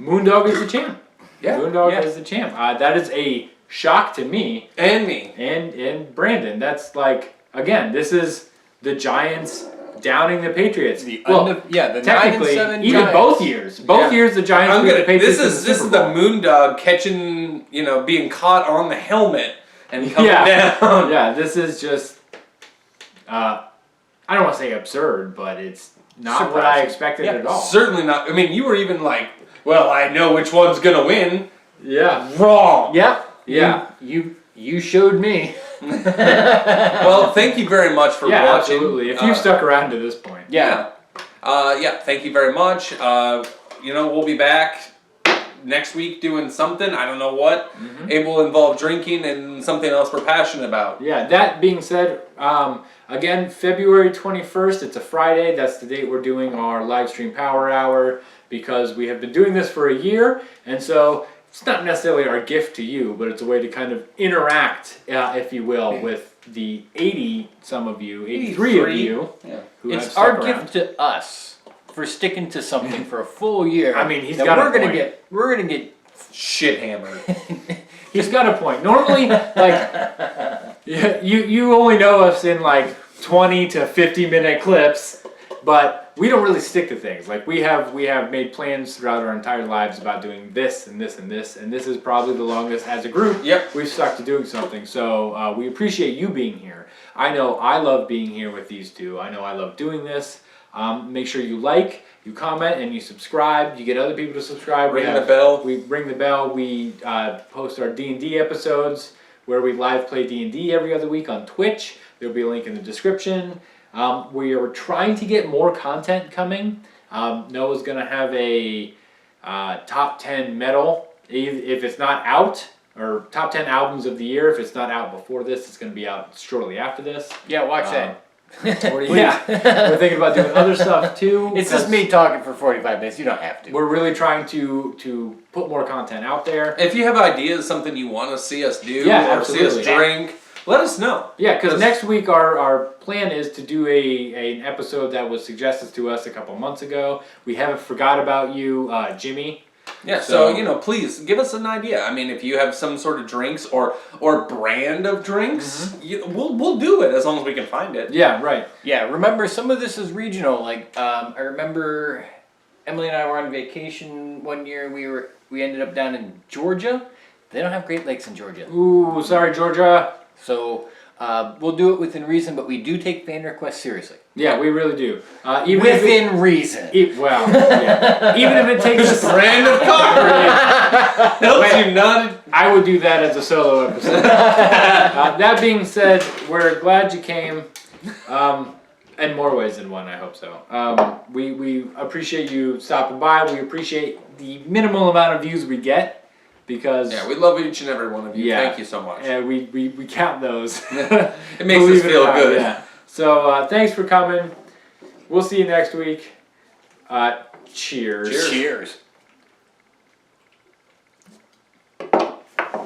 Moondog is the champ. Yeah. Moondog is the champ. That is a shock to me And me. and Brandon. That's like, again, this is the Giants downing the Patriots. The technically, 9-7 even Giants. both years. Both years the Giants beat the Patriots This in is Super the Bowl. Moondog catching, being caught on the helmet and coming Yeah. down. Yeah, this is just, I don't want to say absurd, but it's not what I Surprising. expected Yeah. at all. Certainly not. I mean, you were even like, well, I know which one's gonna win. Yeah. Wrong. Yep. Yeah. You showed me. Well, thank you very much for Yeah, watching. absolutely. If you've stuck around to this point. Yeah. Thank you very much. We'll be back next week doing something. I don't know what. It will involve drinking and something else we're passionate about. Yeah, that being said, again, February 21st, it's a Friday. That's the date we're doing our live stream power hour because we have been doing this for a year. And so it's not necessarily our gift to you, but it's a way to kind of interact, if you will, with the 80-some of you, 83 of you. Yeah. Who have It's stuck our around. gift to us for sticking to something for a full year. I mean, he's that got a we're gonna point. get Shit hammered. He's got a point. Normally, like, you only know us in like 20 to 50 minute clips, but we don't really stick to things. Like we have made plans throughout our entire lives about doing this and this and this, and this is probably the longest as a group. Yep. We've stuck to doing something. So we appreciate you being here. I know I love being here with these two. I know I love doing this. Make sure you like, you comment, and you subscribe. You get other people to subscribe. Ring the bell. We ring the bell. We post our D&D episodes where we live play D&D every other week on Twitch. There'll be a link in the description. We are trying to get more content coming. Noah's going to have a top 10 metal, if it's not out, or top 10 albums of the year. If it's not out before this, it's going to be out shortly after this. Yeah, watch that. Yeah, we're thinking about doing other stuff too. It's just me talking for 45 minutes. You don't have to. We're really trying to put more content out there. If you have ideas, something you want to see us do Yeah, or see us absolutely. drink, let us know. Yeah, because next week our plan is to do an episode that was suggested to us a couple months ago. We haven't forgot about you, Jimmy. Yeah, so please give us an idea. I mean, if you have some sort of drinks or brand of drinks, we'll do it as long as we can find it. Yeah, right. Yeah, remember some of this is regional. Like I remember Emily and I were on vacation one year. We ended up down in Georgia. They don't have Great Lakes in Georgia. Ooh, sorry, Georgia. So We'll do it within reason, but we do take fan requests seriously. Yeah, we really do. Even if Within reason. well, yeah. Even if it takes Just random cock helps you not. I would do that as a solo episode. That being said, we're glad you came. In more ways than one, I hope so. We appreciate you stopping by. We appreciate the minimal amount of views we get because Yeah, we love each and every one of you. Yeah. Thank you so much. we count those. It makes us Believe it or feel not, good. Yeah. So thanks for coming. We'll see you next week. Cheers. Cheers. Cheers.